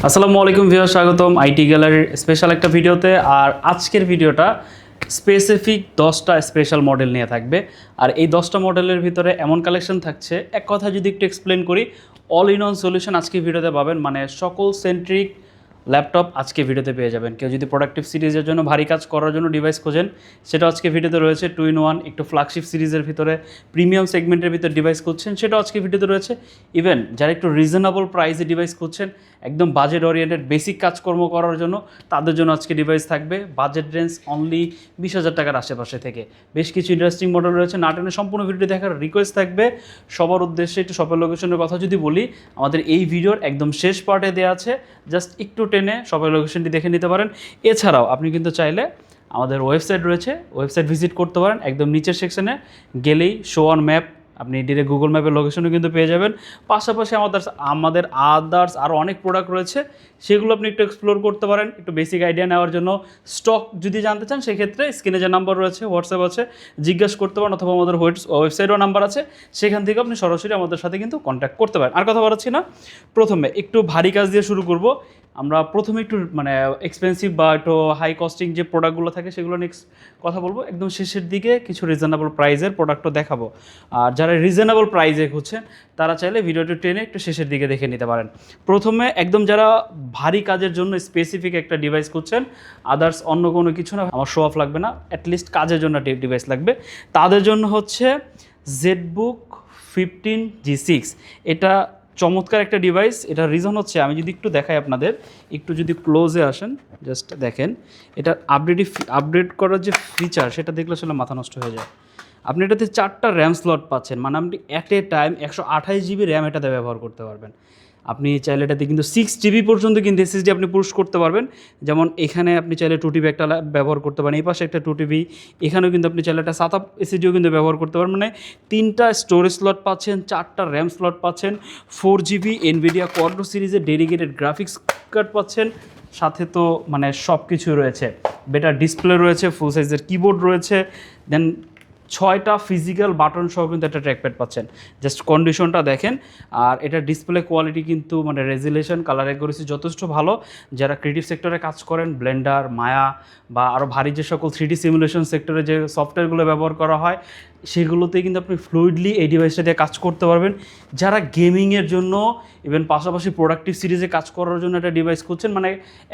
আসসালামু আলাইকুম ভিউয়ার, স্বাগতম আইটি গ্যালারির স্পেশাল একটা ভিডিওতে। আর আজকের ভিডিওটা স্পেসিফিক 10টা স্পেশাল মডেল নিয়ে থাকবে। আর এই 10টা মডেলের ভিতরে এমন কালেকশন থাকছে, এক কথা যদি একটু এক্সপ্লেন করি, অল ইন ওয়ান সলিউশন আজকে ভিডিওতে পাবেন। মানে সকল সেন্ট্রিক ল্যাপটপ আজকে ভিডিওতে পেয়ে যাবেন। কেউ যদি প্রোডাক্টিভ সিরিজের জন্য ভারী কাজ করার জন্য ডিভাইস খোঁজেন, সেটা আজকে ভিডিওতে রয়েছে। 2-in-1 একটু ফ্ল্যাগশিপ সিরিজের ভিতরে প্রিমিয়াম সেগমেন্টের ভিতরে ডিভাইস খুঁজছেন, সেটাও আজকে ভিডিওতে রয়েছে। ইভেন যারা একটু রিজনেবল প্রাইসে ডিভাইস খুঁজছেন, একদম বাজেট ওরিয়েন্টেড বেসিক কাজকর্ম করার জন্য, তাদের জন্য আজকে ডিভাইস থাকবে। বাজেট রেঞ্জ অনলি 20,000 টাকার আশেপাশে থেকে বেশ কিছু ইন্টারেস্টিং মডেল রয়েছে। না টেনে সম্পূর্ণ ভিডিওটি দেখার রিকোয়েস্ট থাকবে। সবার উদ্দেশ্যে একটু শপের লোকেশনের কথা যদি বলি, আমাদের এই ভিডিওর একদম শেষ পার্টে দেওয়া আছে, জাস্ট একটু টেনে শপের লোকেশনটি দেখে নিতে পারেন। এছাড়াও আপনি কিন্তু চাইলে আমাদের ওয়েবসাইট রয়েছে, ওয়েবসাইট ভিজিট করতে পারেন। একদম নিচের সেকশনে গেলেই শো অন ম্যাপ, আপনি ডিরেক্ট গুগল ম্যাপের লোকেশনও কিন্তু পেয়ে যাবেন। পাশাপাশি আমাদের আদার্স আরও অনেক প্রোডাক্ট রয়েছে, সেগুলো আপনি একটু এক্সপ্লোর করতে পারেন। একটু বেসিক আইডিয়া নেওয়ার জন্য স্টক যদি জানতে চান, সেক্ষেত্রে স্ক্রিনে যে নাম্বার রয়েছে, হোয়াটসঅ্যাপ আছে, জিজ্ঞাসা করতে পারেন। অথবা আমাদের ওয়েবসাইটও নাম্বার আছে, সেখান থেকে আপনি সরাসরি আমাদের সাথে কিন্তু কন্ট্যাক্ট করতে পারেন। আর কথা বলাচ্ছি না, প্রথমে একটু ভারী কাজ দিয়ে শুরু করব। আমরা প্রথমে একটু মানে এক্সপেন্সিভ বা একটু হাই কস্টিং যে প্রোডাক্টগুলো থাকে সেগুলো নেক্সট কথা বলবো। একদম শেষের দিকে কিছু রিজনেবল প্রাইসের প্রোডাক্টও দেখাবো। আর যারা রিজনেবল প্রাইসে খুঁজছেন, তারা চাইলে ভিডিওটি টেনে একটু শেষের দিকে দেখে নিতে পারেন। প্রথমে একদম যারা ভারী কাজের জন্য স্পেসিফিক একটা ডিভাইস খুঁজছেন, আদার্স অন্য কোনো কিছু না, আমার শো অফ লাগবে না, অ্যাটলিস্ট কাজের জন্য ডিভাইস লাগবে, তাদের জন্য হচ্ছে জেডবুক 15G6। এটা চমৎকার একটা ডিভাইস। এটা রিজন হচ্ছে, আমি যদি একটু দেখাই আপনাদের, একটু যদি ক্লোজে আসেন, জাস্ট দেখেন এটা আপডেট করার যে ফিচার, সেটা দেখলে আসলে মাথা নষ্ট হয়ে যায়। আপনি এটাতে 4টা র্যাম স্লট পাচ্ছেন, মানে আপনি at a time 128 GB RAM এটাতে ব্যবহার করতে পারবেন। আপনি চাইলে এটাতে কিন্তু 6 GB পর্যন্ত কিন্তু এসএসডি আপনি পুশ করতে পারবেন। যেমন এখানে আপনি চাইলে 2 TB একটা ব্যবহার করতে পারেন, এই পাশে একটা 2 TB, এখানেও কিন্তু আপনি চাইলে একটা 7 এসএসডিও কিন্তু ব্যবহার করতে পারেন। মানে 3টা স্টোরেজ স্লট পাচ্ছেন, 4টা র্যাম স্লট পাচ্ছেন, 4 GB এনভিডিয়া কোয়াড্রো সিরিজের ডেডিকেটেড গ্রাফিক্স কার্ড পাচ্ছেন, সাথে তো মানে সব কিছু রয়েছে। বেটার ডিসপ্লে রয়েছে, ফুল সাইজের কিবোর্ড রয়েছে, দেন 6টা ফিজিক্যাল বাটন সহ কিন্তু একটা ট্র্যাকপ্যাড পাচ্ছেন। জাস্ট কন্ডিশনটা দেখেন। আর এটা ডিসপ্লে কোয়ালিটি কিন্তু মানে রেজুলেশন, কালার অ্যাকুরেসি যথেষ্ট ভালো। যারা ক্রিয়েটিভ সেক্টরে কাজ করেন, ব্লেন্ডার, মায়া বা আরও ভারী যে সকল 3D সিমুলেশন সেক্টরে যে সফটওয়্যারগুলো ব্যবহার করা হয়, সেগুলোতে কিন্তু আপনি ফ্লুইডলি এই ডিভাইসটা দিয়ে কাজ করতে পারবেন। যারা গেমিংয়ের জন্য, ইভেন পাশাপাশি প্রোডাক্টিভ সিরিজে কাজ করার জন্য একটা ডিভাইস খুঁজছেন, মানে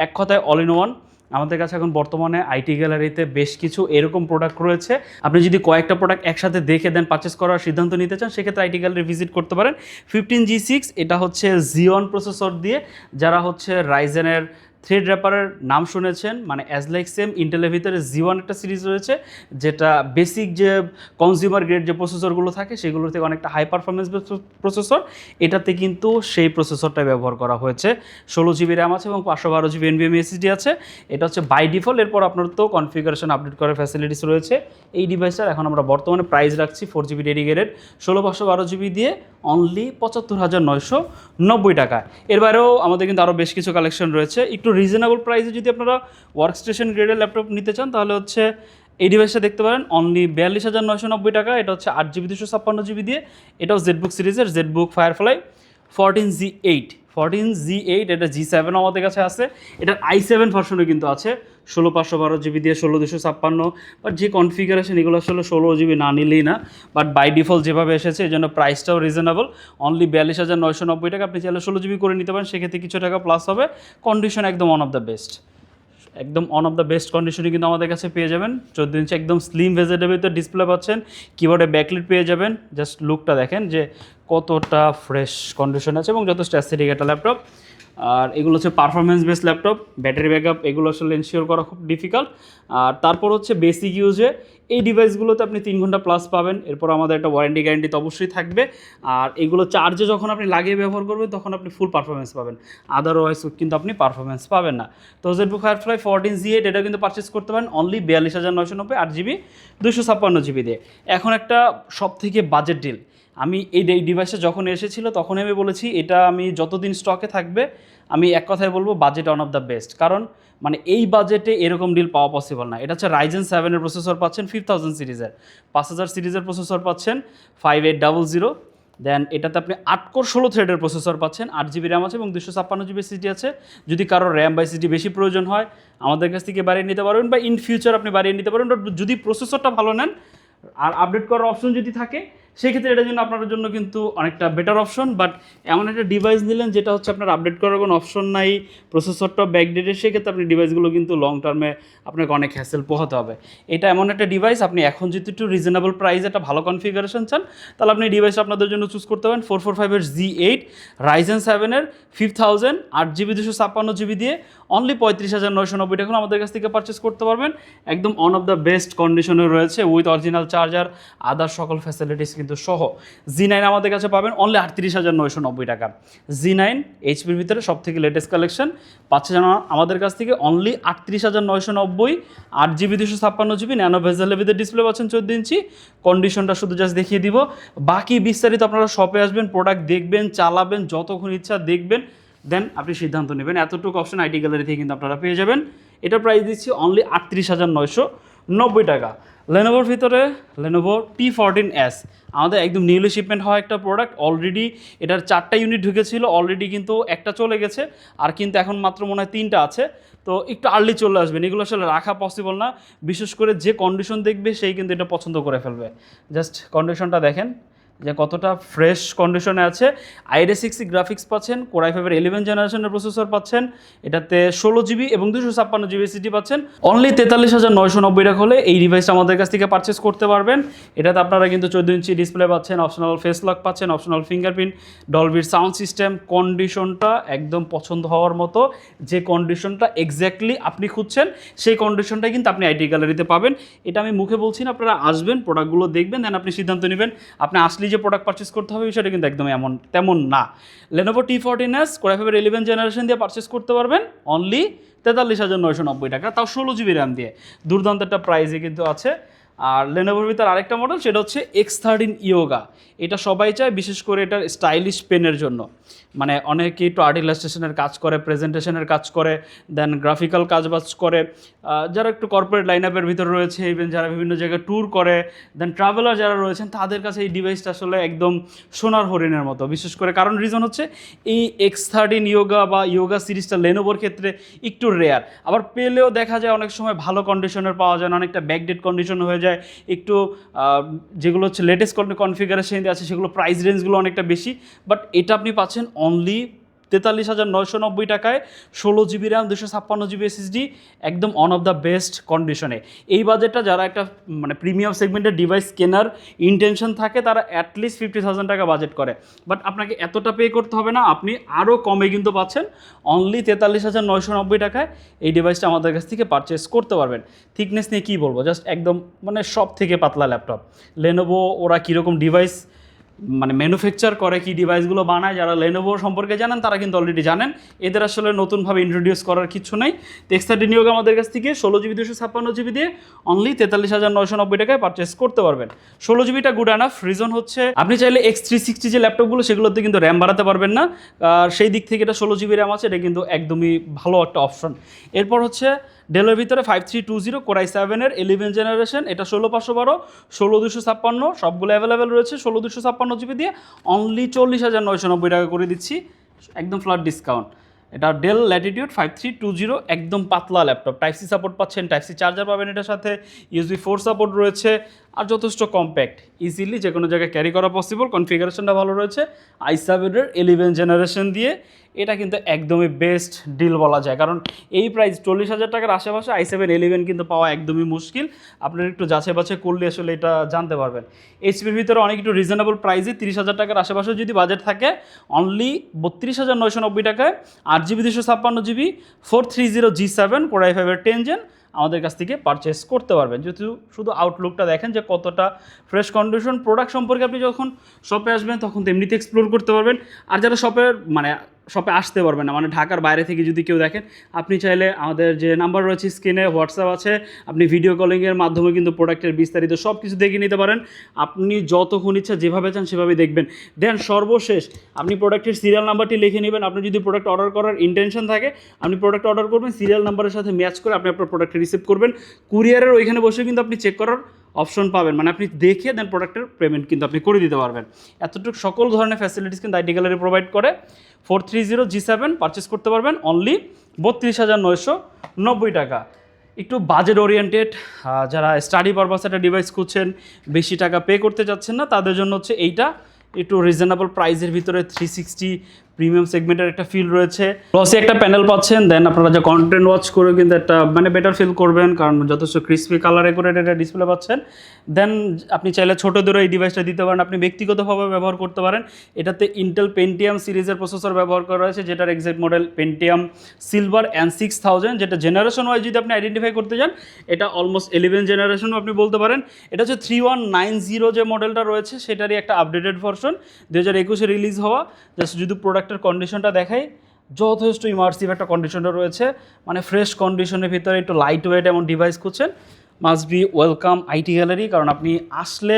এক কথায় অল ইন ওয়ান, আমাদের কাছে এখন বর্তমানে আইটি গ্যালারিতে বেশ কিছু এরকম প্রোডাক্ট রয়েছে। আপনি যদি কয়েকটা প্রোডাক্ট একসাথে দেখে দেন পারচেস করার সিদ্ধান্ত নিতে চান, সেক্ষেত্রে আইটি গ্যালারি ভিজিট করতে পারেন। 15G6 এটা হচ্ছে জিওন প্রসেসর দিয়ে, যারা হচ্ছে রাইজেনের থ্রেড র্যাপারের নাম শুনেছেন, মানে অ্যাজ লাইক সেম ইন্টেলের ভিতরে জি1 একটা সিরিজ রয়েছে, যেটা বেসিক যে কনজিউমার গ্রেড যে প্রসেসরগুলো থাকে সেগুলোর থেকে অনেকটা হাই পারফরমেন্স প্রসেসর। এটাতে কিন্তু সেই প্রসেসরটাই ব্যবহার করা হয়েছে। 16 GB র্যাম আছে এবং 512 GB NVMe SSD আছে। এটা হচ্ছে বাই ডিফল্ট। এরপর আপনার তো কনফিগারেশন আপডেট করার ফ্যাসিলিটিস রয়েছে। এই ডিভাইসটার এখন আমরা বর্তমানে প্রাইস রাখছি 4 GB ডেডিকেটেড 16/512 GB দিয়ে অনলি 75,990 টাকা। এর বাইরেও আমাদের কিন্তু আরও বেশ কিছু কালেকশন রয়েছে। একটু রিজনেবল প্রাইসে যদি আপনারা ওয়ার্কস্টেশন গ্রেডের ল্যাপটপ নিতে চান, তাহলে হচ্ছে এই ডিভাইসটা দেখতে পারেন অনলি 42,990 টাকা। এটা হচ্ছে 8 GB 256 GB দিয়ে। এটাও জেডবুক সিরিজের, জেডবুক ফায়ারফ্লাই 14Z8। এটা G7 আমাদের কাছে আছে। এটার i7 ভার্সনও কিন্তু আছে, 16/512 GB দিয়ে 16/256। বাট যে কনফিগারেশন, এগুলো আসলে 16 GB না নিলেই না। বাট বাই ডিফল্ট যেভাবে এসেছে, এই জন্য প্রাইসটাও রিজনেবল, অনলি 42,990 টাকা। আপনি চাইলে 16 GB করে নিতে পারেন, সেক্ষেত্রে কিছু টাকা প্লাস হবে। কন্ডিশন একদম অন অফ দ্য বেস্ট, একদম অন অফ দ্য বেস্ট কন্ডিশনে কিন্তু আমাদের কাছে পেয়ে যাবেন। 14 ইঞ্চি একদম স্লিম ভেজিটেবল ডিসপ্লে পাচ্ছেন, কিবোর্ডে ব্যাকলিট পেয়ে যাবেন। জাস্ট লুকটা দেখেন যে কতটা ফ্রেশ কন্ডিশন আছে এবং যথেষ্ট অ্যাস্থেটিক একটা ল্যাপটপ। আর এগুলো হচ্ছে performance base laptop, battery backup এগুলো আসলে এনশিওর করা খুব ডিফিকাল্ট। আর তারপর হচ্ছে বেসিক ইউজে এই ডিভাইসগুলোতে আপনি 3 ঘন্টা প্লাস পাবেন। এরপর আমাদের একটা ওয়ারেন্টি গ্যারান্টি তো অবশ্যই থাকবে। আর এগুলো চার্জে যখন আপনি লাগিয়ে ব্যবহার করবেন, তখন আপনি ফুল পারফরমেন্স পাবেন, আদারওয়াইজ কিন্তু আপনি পারফরমেন্স পাবেন না। তো জেডবুক ফায়ারফ্লাই 14Z8 এটা কিন্তু পারচেস করতে পারেন অনলি 42,990, 8 GB 256 GB দিয়ে। এখন একটা সব থেকে বাজেট ডিল, আমি এই ডিভাইসটা যখন এসেছিলো তখনই আমি বলেছি, এটা আমি যতদিন স্টকে থাকবে আমি এক কথায় বলবো budget on of the best. কারণ মানে এই বাজেটে এরকম ডিল পাওয়া পসিবল না। এটা হচ্ছে রাইজেন 7-এর প্রসেসর পাচ্ছেন 5000 সিরিজের, 5000 সিরিজের প্রসেসর পাচ্ছেন 5800। দেন এটাতে আপনি 8 কোর 16 থ্রেডের প্রসেসর পাচ্ছেন, 8 জিবি র্যাম আছে এবং 256 জিবি এসএসডি আছে। যদি কারো র্যাম বা এসএসডি বেশি প্রয়োজন হয় আমাদের কাছ থেকে বাড়িয়ে নিতে পারবেন, বা ইন ফিউচার আপনি বাড়িয়ে নিতে পারবেন। বাট যদি প্রসেসরটা ভালো নেন আর আপডেট করার অপশন যদি থাকে সেক্ষেত্রে এটার জন্য আপনার জন্য কিন্তু অনেকটা বেটার অপশন। বাট এমন একটা ডিভাইস নিলেন যেটা হচ্ছে আপনার আপডেট করার কোনো অপশন নাই, প্রসেসরটা ব্যাকডেটেড, সেক্ষেত্রে আপনি ডিভাইসগুলো কিন্তু লং টার্মে আপনাকে অনেক হ্যাসেল পোহাতে হবে। এটা এমন একটা ডিভাইস আপনি এখন যদি একটু রিজনেবল প্রাইসে একটা ভালো কনফিগারেশন চান তাহলে আপনি ডিভাইস আপনাদের জন্য চুজ করতে পারেন 445 Z8 Ryzen 7 5000 8 জিবি 256 জিবি দিয়ে অনলি 35,990 টাকা আমাদের কাছ থেকে পারচেস করতে পারবেন। একদম অন অফ দ্য বেস্ট কন্ডিশনে রয়েছে উইথ অরিজিনাল চার্জার, আদার সকল ফ্যাসিলিটিস কিন্তু সহ। Z9 আমাদের কাছে পাবেন অনলি 38,990 টাকা। Z9 এইচপির ভিতরে সব থেকে লেটেস্ট কালেকশন পাচ্ছেন আমাদের কাছ থেকে অনলি 38,990, 8 জিবি 256 জিবি ন্যানো ভেজেলের ভিতরে ডিসপ্লে পাচ্ছেন 14 ইঞ্চি। কন্ডিশনটা শুধু জাস্ট দেখিয়ে দিব, বাকি বিস্তারিত আপনারা শপে আসবেন, প্রোডাক্ট দেখবেন, চালাবেন, যতক্ষণ ইচ্ছা দেখবেন, দেন আপনি সিদ্ধান্ত নেবেন। এতটুকু অপশন আইটি গ্যালারি থেকে কিন্তু আপনারা পেয়ে যাবেন। এটার প্রাইস দিচ্ছি অনলি 38,990 টাকা। লেনোভোর ভিতরে লেনোভো T14s আমাদের একদম নিউলি শিপমেন্ট হওয়া একটা প্রোডাক্ট। অলরেডি এটার 4টা ইউনিট ঢুকেছিল, অলরেডি কিন্তু একটা চলে গেছে, আর কিন্তু এখন মাত্র মনে হয় 3টা আছে। তো একটু আর্লি চলে আসবেন, এগুলো আসলে রাখা পসিবল না, বিশেষ করে যে কন্ডিশন দেখবে সেই কিন্তু এটা পছন্দ করে ফেলবে। জাস্ট কন্ডিশনটা দেখেন যে কতটা ফ্রেশ কন্ডিশনে আছে। i6 গ্রাফিক্স পাচ্ছেন, Core i5 11 জেনারেশনের প্রসেসর পাচ্ছেন, এটাতে 16 জিবি এবং 256 জিবি এসএসডি পাচ্ছেন। অনলি 43,990 টাকা হলে এই ডিভাইসটা আমাদের কাছ থেকে পারচেস করতে পারবেন। এটাতে আপনারা কিন্তু 14 ইঞ্চি ডিসপ্লে পাচ্ছেন, অপশনাল ফেস লক পাচ্ছেন, অপশনাল ফিঙ্গারপ্রিন্ট, ডলবির সাউন্ড সিস্টেম। কন্ডিশনটা একদম পছন্দ হওয়ার মতো, যে কন্ডিশনটা এক্স্যাক্টলি আপনি খুঁজছেন সেই কন্ডিশনটাই কিন্তু আপনি আইটি গ্যালারিতে পাবেন। এটা আমি মুখে বলছি না, আপনারা আসবেন, প্রোডাক্টগুলো দেখবেন, দেন আপনি সিদ্ধান্ত নেবেন। আপনি আসলে যে প্রোডাক্ট পারচেস করতে হবে বিষয়টা কিন্তু একদম তেমন না। Lenovo T14s Core i5 11 generation দিয়ে পারচেস করতে পারবেন অনলি 43,990 টাকা, তাও 16 জিবি র্যাম দিয়ে। দুর্দান্ত একটা প্রাইসে কিন্তু আছে। আর লেনোভোর ভিতর আরেকটা মডেল, সেটা হচ্ছে X13 ইয়োগা। এটা সবাই চায়, বিশেষ করে এটার স্টাইলিশ পেনের জন্য। মানে অনেকে একটু আর্ট ইলাস্ট্রেশনের কাজ করে, প্রেজেন্টেশনের কাজ করে, দেন গ্রাফিক্যাল কাজবাজ করে, যারা একটু কর্পোরেট লাইন আপের ভিতরে রয়েছে, ইভেন যারা বিভিন্ন জায়গায় ট্যুর করে, দেন ট্রাভেলার যারা রয়েছেন, তাদের কাছে এই ডিভাইসটা আসলে একদম সোনার হরিণের মতো। বিশেষ করে কারণ রিজন হচ্ছে এই X13 ইয়োগা বা ইয়োগা সিরিজটা লেনোভোর ক্ষেত্রে একটু রেয়ার, আবার পেলেও দেখা যায় অনেক সময় ভালো কন্ডিশনের পাওয়া যায় না, অনেকটা ব্যাকডেট কন্ডিশন হয়ে যায়। একটু যেগুলো হচ্ছে লেটেস্ট কনফিগারেশন আছে সেগুলো প্রাইস রেঞ্জগুলো অনেকটা বেশি। বাট এটা আপনি পাচ্ছেন অনলি 43,990 টাকায়, 16 জিবি র্যাম 256 জিবি এসএসডি, একদম অন অফ দ্য বেস্ট কন্ডিশনে। এই বাজেটটা যারা একটা মানে প্রিমিয়াম সেগমেন্টের ডিভাইস কেনার ইন্টেনশন থাকে তারা অ্যাটলিস্ট 50,000 টাকা বাজেট করে। বাট আপনাকে এতটা পে করতে হবে না, আপনি আরও কমে কিন্তু পাচ্ছেন অনলি 43,990 টাকায় এই ডিভাইসটা আমাদের কাছ থেকে পারচেস করতে পারবেন। থিকনেস নিয়ে কী বলবো, জাস্ট একদম মানে সব থেকে পাতলা ল্যাপটপ। লেনোভো ওরা কীরকম ডিভাইস মানে ম্যানুফ্যাকচার করে, কি ডিভাইসগুলো বানায়, যারা লেনোভো সম্পর্কে জানেন তারা কিন্তু অলরেডি জানেন, এদের আসলে নতুনভাবে ইন্ট্রোডিউস করার কিছু নেই। তো X13 ইয়োগা আমাদের কাছ থেকে 16 জিবি 256 জিবি দিয়ে অনলি 43,990 টাকায় পারচেস করতে পারবেন। 16 জিবিটা গুড এনাফ, রিজন হচ্ছে আপনি চাইলে X360 যে ল্যাপটপগুলো সেগুলোতে কিন্তু র্যাম বাড়াতে পারবেন না, আর সেই দিক থেকে এটা 16 জিবি র্যাম আছে, এটা কিন্তু একদমই ভালো একটা অপশন। এরপর হচ্ছে ডেলের ভিতরে 5320 Core i7 11 জেনারেশন, এটা 16,512 16,256 সবগুলো অ্যাভেলেবেল রয়েছে। 16,256 জিবি দিয়ে অনলি 40,990 টাকা করে দিচ্ছি, একদম ফ্ল্যাট ডিসকাউন্ট। এটা ডেল ল্যাটিটিউড 5320, একদম পাতলা ল্যাপটপ, টাইপ সি সাপোর্ট পাচ্ছেন, টাইপ সি চার্জার পাবেন এটার সাথে, USB 4 সাপোর্ট রয়েছে, আর যথেষ্ট কম্প্যাক্ট, ইজিলি যে কোনো জায়গায় ক্যারি করা পসিবল। কনফিগারেশনটা ভালো রয়েছে i7 11 জেনারেশন দিয়ে। এটা কিন্তু একদমই বেস্ট ডিল বলা যায়, কারণ এই প্রাইস 40,000 টাকার আশেপাশে i7 11 কিন্তু পাওয়া একদমই মুশকিল। আপনারা একটু যাচাই বাছাই করলে আসলে এটা জানতে পারবেন। এইচপির ভিতরে অনেক একটু রিজনেবল প্রাইসে 30,000 টাকার আশেপাশে যদি বাজেট থাকে অনলি 32,990 টাকায় 8 GB 256 GB 430G7 Core i5 10 gen আমাদের কাছ থেকে পারচেস করতে পারবেন। যেহেতু শুধু আউটলুকটা দেখেন যে কতটা ফ্রেশ কন্ডিশন। প্রোডাক্ট সম্পর্কে আপনি যখন শপে আসবেন তখন তো এমনিতে এক্সপ্লোর করতে পারবেন, আর যারা শপে আসতে পারবেন না, মানে ঢাকার বাইরে থেকে যদি কেউ দেখেন, আপনি চাইলে আমাদের যে নাম্বার রয়েছে স্ক্রিনে, হোয়াটসঅ্যাপ আছে, আপনি ভিডিও কলিংয়ের মাধ্যমে কিন্তু প্রোডাক্টের বিস্তারিত সব কিছু দেখে নিতে পারেন। আপনি যতক্ষণ ইচ্ছা যেভাবে চান সেভাবে দেখবেন। দেন সর্বশেষ আপনি প্রোডাক্টের সিরিয়াল নাম্বারটি লিখে নেবেন। আপনি যদি প্রোডাক্ট অর্ডার করার ইন্টেনশন থাকে, আপনি প্রোডাক্ট অর্ডার করবেন, সিরিয়াল নাম্বারের সাথে ম্যাচ করে আপনি আপনার প্রোডাক্ট রিসিভ করবেন। কুরিয়ারের ওইখানে বসে কিন্তু আপনি চেক করার অপশন পাবেন, মানে আপনি দেখে দেন প্রোডাক্টের পেমেন্ট কিন্তু আপনি করে দিতে পারবেন। এতটুকু সকল ধরনের ফ্যাসিলিটিস কিন্তু আইটি গ্যালারি প্রোভাইড করে। 430G7 পারচেস করতে পারবেন অনলি 32,990 টাকা। একটু বাজেট ওরিয়েন্টেড, যারা স্টাডি পারপাসে একটা ডিভাইস খুঁজছেন, বেশি টাকা পে করতে যাচ্ছেন না, তাদের জন্য হচ্ছে এইটা একটু রিজনেবল প্রাইসের ভিতরে 360 প্রিমিয়াম সেগমেন্টের একটা ফিল রয়েছে, গ্লসি একটা প্যানেল পাচ্ছেন। দেন আপনারা যে কন্টেন্ট ওয়াচ করে কিন্তু একটা মানে বেটার ফিল করবেন, কারণ যথেষ্ট ক্রিসপি কালার অ্যাকুরেট একটা ডিসপ্লে পাচ্ছেন। দেন আপনি চাইলে ছোটোদেরও এই ডিভাইসটা দিতে পারেন, আপনি ব্যক্তিগতভাবে ব্যবহার করতে পারেন। এটাতে ইন্টেল পেন্টিয়াম সিরিজের প্রসেসর ব্যবহার করা হয়েছে, যেটার exact model Pentium silver N6000, যেটা জেনারেশন ওয়াইজ যদি আপনি আইডেন্টিফাই করতে চান, এটা অলমোস্ট 11 জেনারেশনও আপনি বলতে পারেন। এটা হচ্ছে 3190 যে মডেলটা রয়েছে, সেটারই একটা আপডেটেড ভার্সন, 2021-এ রিলিজ হওয়া। জাস্ট যদি প্রোডাক্টের কন্ডিশনটা দেখাই, যথেষ্ট ইমার্সিভ একটা কন্ডিশনটা রয়েছে, মানে ফ্রেশ কন্ডিশনের ভিতরে একটু লাইট ওয়েট এমন ডিভাইস খুঁজছেন, must be welcome IT gallery, কারণ আপনি আসলে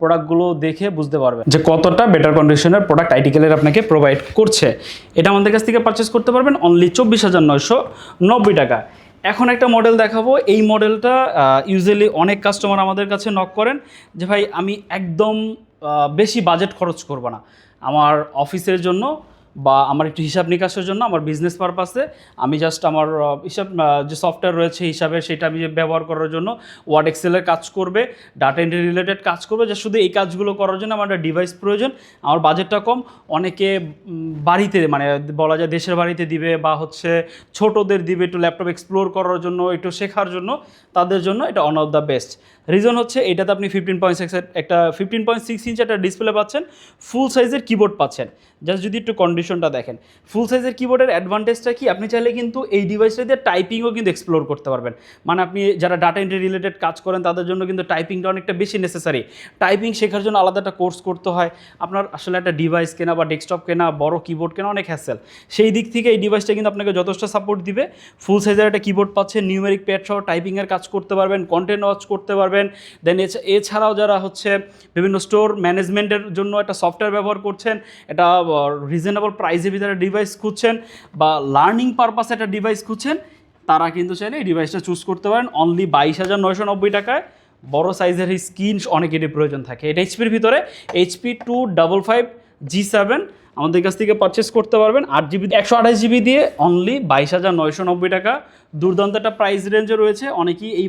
প্রোডাক্টগুলো দেখে বুঝতে পারবেন যে কতটা বেটার কন্ডিশনের প্রোডাক্ট আইটি গ্যালারি আপনাকে প্রোভাইড করছে। এটা আমাদের কাছ থেকে পারচেস করতে পারবেন অনলি 24,990 টাকা। এখন একটা মডেল দেখাবো। এই মডেলটা ইউজুয়ালি অনেক কাস্টমার আমাদের কাছে নক করেন যে ভাই আমি একদম বেশি বাজেট খরচ করব না, আমার অফিসের জন্য বা আমার একটু হিসাব নিকাশের জন্য, আমার বিজনেস পারপাসে আমি জাস্ট আমার হিসাব যে সফটওয়্যার রয়েছে হিসাবের, সেটা আমি ব্যবহার করার জন্য, ওয়ার্ড এক্সেলের কাজ করবে, ডাটা এন্ট্রি রিলেটেড কাজ করবে, যে শুধু এই কাজগুলো করার জন্য আমার একটা ডিভাইস প্রয়োজন, আমার বাজেটটা কম। অনেকে বাড়িতে মানে বলা যায় দেশের বাড়িতে দিবে, বা হচ্ছে ছোটোদের দিবে একটু ল্যাপটপ এক্সপ্লোর করার জন্য, একটু শেখার জন্য, তাদের জন্য এটা one of the best. Reason হচ্ছে এটাতে আপনি 15.6 ইঞ্চ একটা ডিসপ্লে পাচ্ছেন, ফুল সাইজের কিবোর্ড পাচ্ছেন। জাস্ট যদি একটু কন্ডিশনটা দেখেন, ফুল সাইজের কিবোর্ডের অ্যাডভান্টেজটা কি, আপনি চাইলে কিন্তু এই ডিভাইসটা দিয়ে টাইপিংও কিন্তু এক্সপ্লোর করতে পারবেন। মানে আপনি যারা ডাটা এন্ট্রি রিলেটেড কাজ করেন, তাদের জন্য কিন্তু টাইপিংটা অনেকটা বেশি নেসেসারি। টাইপিং শেখার জন্য আলাদা একটা কোর্স করতে হয়, আপনার আসলে একটা ডিভাইস কেনা বা ডেস্কটপ কেনা, বড় কিবোর্ড কেনা অনেক হ্যাসেল। সেই দিক থেকে এই ডিভাইসটা কিন্তু আপনাকে যথেষ্ট সাপোর্ট দিবে। ফুল সাইজের একটা কিবোর্ড পাচ্ছেন, নিউমেরিক প্যাড সহ টাইপিংয়ের কাজ করতে পারবেন, কন্টেন্ট ওয়াচ করতে পারবেন। দেন এছাড়াও যারা হচ্ছে বিভিন্ন স্টোর ম্যানেজমেন্টের জন্য একটা সফটওয়্যার ব্যবহার করছেন, এটা রিজনেবল প্রাইসের ভিতরে ডিভাইস খুঁজছেন, বা লার্নিং পারপাসে একটা ডিভাইস খুঁজছেন, তারা কিন্তু চাইলে এই ডিভাইসটা চুজ করতে পারেন অনলি 22,990 টাকায়। বড় সাইজের স্ক্রিন অনেকেরই প্রয়োজন থাকে। এটা এইচপির ভিতরে HP 255G7 আমাদের কাছ থেকে পারচেস করতে পারবেন 8GB 128GB দিয়ে অনলি 22,990 টাকা। দুর্দান্ত একটা প্রাইস রেঞ্জে রয়েছে। অনেকেই এই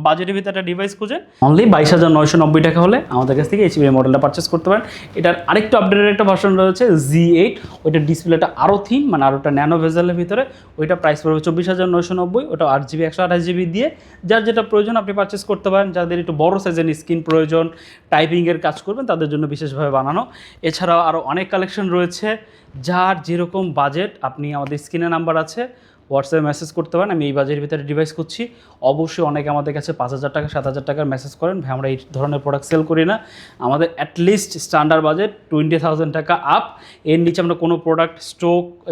বাজেটের ভিতরে একটা ডিভাইস খুঁজেন, অনলি 22,990 টাকা হলে আমাদের কাছ থেকে এইচপি মডেলটা পারচেস করতে পারেন। এটার আরেকটু আপডেটেড একটা ভার্সন রয়েছে Z8, ওইটার ডিসপ্লেটা আরও থিন, মানে আরও একটা ন্যানো ভেজেলের ভিতরে, ওইটা প্রাইস পড়বে 24,990। ওটা 8GB 128GB দিয়ে যার যেটা প্রয়োজন আপনি পারচেস করতে পারেন। যাদের একটু বড় সাইজের স্ক্রিন প্রয়োজন, টাইপিংয়ের কাজ করবেন, তাদের জন্য বিশেষভাবে বানানো। এছাড়াও আরও অনেক কালেকশন রয়েছে, যার যেরকম বাজেট আপনি আমাদের স্ক্রিনে নাম্বার আছে, হোয়াটসঅ্যাপে মেসেজ করতে পারেন। আমি এই বাজেটের ভিতরে ডিভাইস খুঁজছি। অবশ্যই অনেকে আমাদের কাছে 5,000 টাকা 7,000 টাকার মেসেজ করেন, ভাই আমরা এই ধরনের প্রোডাক্ট সেল করি না, আমাদের অ্যাটলিস্ট স্ট্যান্ডার্ড বাজেট 20,000 টাকা আপ, এর নিচে আমরা কোনো প্রোডাক্ট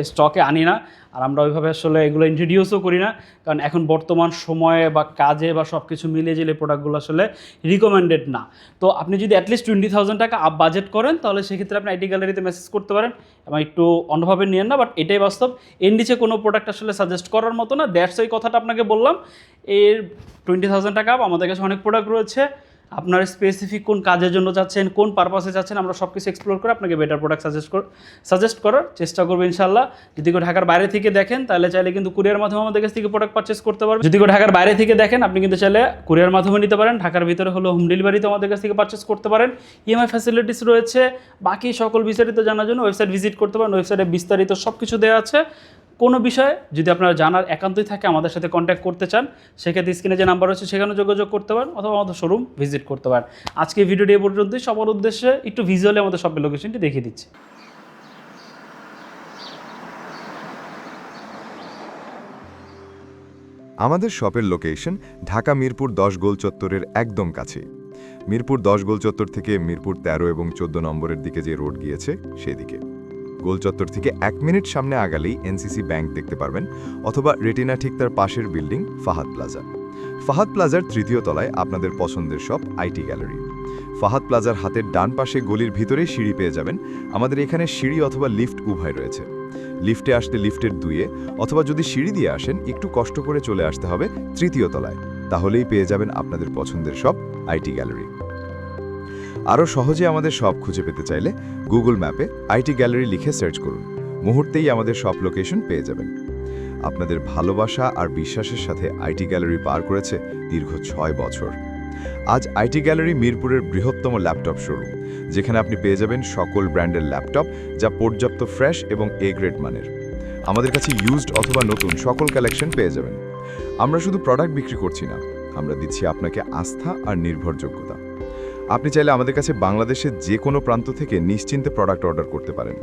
স্টকে আনি না। আর আমরা ওইভাবে আসলে এগুলো ইন্ট্রোডিউসও করি না, কারণ এখন বর্তমান সময়ে বা কাজে বা সব কিছু মিলিয়ে গেলে প্রোডাক্টগুলো আসলে রিকমেন্ডেড না। তো আপনি যদি অ্যাটলিস্ট 20,000 টাকা আপ বাজেট করেন, তাহলে সেক্ষেত্রে আপনি আইটি গ্যালারিতে মেসেজ করতে পারেন, এবং একটু অন্যভাবে নিয়েন না, বাট এটাই বাস্তব। এর নিচে কোনো প্রোডাক্ট আসলে সাজেস্ট করার মতো না। দ্যাটস এই কথাটা আপনাকে বললাম। এর 20,000 টাকা আপ আমাদের কাছে অনেক প্রোডাক্ট রয়েছে। আপনার স্পেসিফিক কোন কাজের জন্য যাচ্ছেন, কোন পারপাসে যাচ্ছেন, আমরা সব কিছু এক্সপ্লোর করে আপনাকে বেটার প্রোডাক্ট সাজেস্ট করার চেষ্টা করবো ইনশাল্লাহ। যদি কেউ ঢাকার বাইরে থেকে দেখেন, তাহলে চাইলে কিন্তু কুরিয়ার মাধ্যমে আমাদের কাছ থেকে প্রোডাক্ট পারচেস করতে পারবেন। যদি কেউ ঢাকার বাইরে থেকে দেখেন, আপনি কিন্তু চাইলে কুরিয়ার মাধ্যমে নিতে পারেন। ঢাকার ভিতরে হলো হোম ডেলিভারিতে আমাদের কাছ থেকে পারচেস করতে পারেন। EMI ফ্যাসিলিটিস রয়েছে। বাকি সকল বিস্তারিত জানার জন্য ওয়েবসাইট ভিজিট করতে পারেন। ওয়েবসাইটে বিস্তারিত সব কিছু দেওয়া আছে। কোনো বিষয়ে যদি আপনারা জানার একান্তই থাকে, আমাদের সাথে কন্ট্যাক্ট করতে চান, সেক্ষেত্রে স্ক্রিনে যে নাম্বার আছে সেখানে যোগাযোগ করতে পারেন, অথবা আমাদের শোরুম ভিজিট করতে পারেন। আজকে ভিডিওটি এ পর্যন্তই। সবার উদ্দেশ্যে একটু ভিজুয়ালি আমাদের শপের লোকেশনটি দেখিয়ে দিচ্ছি। আমাদের শপের লোকেশন ঢাকা মিরপুর 10 গোল চত্বরের একদম কাছে। মিরপুর 10 গোল চত্বর থেকে মিরপুর 13 এবং 14 নম্বরের দিকে যে রোড গিয়েছে সেদিকে। গোল চত্বর থেকে 1 মিনিট সামনে আগালেই NCC ব্যাংক দেখতে পারবেন, অথবা রেটিনা ঠিক তার পাশের বিল্ডিং ফাহাদ প্লাজা। ফাহাদ প্লাজার 3য় তলায় আপনাদের পছন্দের শপ আইটি গ্যালারি। ফাহাদ প্লাজার হাতের ডান পাশে গলির ভিতরেই সিঁড়ি পেয়ে যাবেন। আমাদের এখানে সিঁড়ি অথবা লিফট উভয় রয়েছে। লিফটে আসতে লিফটের 2-এ, অথবা যদি সিঁড়ি দিয়ে আসেন একটু কষ্ট করে চলে আসতে হবে 3য় তলায়। তাহলেই পেয়ে যাবেন আপনাদের পছন্দের সব আইটি গ্যালারি। আরও সহজে আমাদের শপ খুঁজে পেতে চাইলে গুগল ম্যাপে আইটি গ্যালারি লিখে সার্চ করুন, মুহূর্তেই আমাদের শপ লোকেশন পেয়ে যাবেন। আপনাদের ভালোবাসা আর বিশ্বাসের সাথে আইটি গ্যালারি পার করেছে দীর্ঘ 6 বছর। আজ আইটি গ্যালারি মিরপুরের বৃহত্তম ল্যাপটপ শোরুম, যেখানে আপনি পেয়ে যাবেন সকল ব্র্যান্ডের ল্যাপটপ যা পর্যাপ্ত ফ্রেশ এবং এ গ্রেড মানের। আমাদের কাছে ইউজড অথবা নতুন সকল কালেকশন পেয়ে যাবেন। আমরা শুধু প্রোডাক্ট বিক্রি করছি না, আমরা দিচ্ছি আপনাকে আস্থা আর নির্ভরযোগ্যতা। আপনি চাইলে আমাদের কাছে বাংলাদেশের যে কোনো প্রান্ত থেকে নিশ্চিন্তে প্রোডাক্ট অর্ডার করতে পারেন।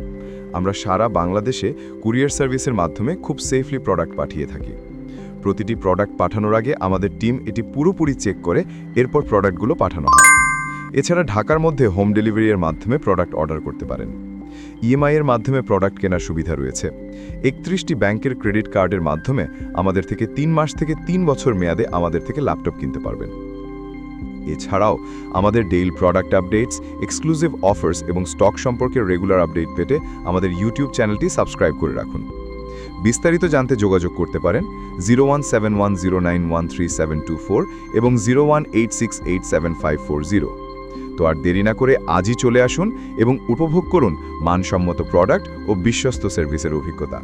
আমরা সারা বাংলাদেশে কুরিয়ার সার্ভিসের মাধ্যমে খুব সেফলি প্রোডাক্ট পাঠিয়ে থাকি। প্রতিটি প্রোডাক্ট পাঠানোর আগে আমাদের টিম এটি পুরোপুরি চেক করে এরপর প্রোডাক্টগুলো পাঠানো হয়। এছাড়া ঢাকার মধ্যে হোম ডেলিভারির মাধ্যমে প্রোডাক্ট অর্ডার করতে পারেন। ইএমআই এর মাধ্যমে প্রোডাক্ট কেনার সুবিধা রয়েছে। 31টি ব্যাংকের ক্রেডিট কার্ডের মাধ্যমে আমাদের থেকে 3 মাস থেকে 3 বছর মেয়াদে আমাদের থেকে ল্যাপটপ কিনতে পারবেন। এছাড়াও আমাদের daily product updates, exclusive offers এবং স্টক সম্পর্কে রেগুলার আপডেট পেতে আমাদের ইউটিউব চ্যানেলটি সাবস্ক্রাইব করে রাখুন। বিস্তারিত জানতে যোগাযোগ করতে পারেন 0171091374 এবং 0186875540। তো আর দেরি না করে আজই চলে আসুন এবং উপভোগ করুন মানসম্মত প্রোডাক্ট ও বিশ্বস্ত সার্ভিসের অভিজ্ঞতা।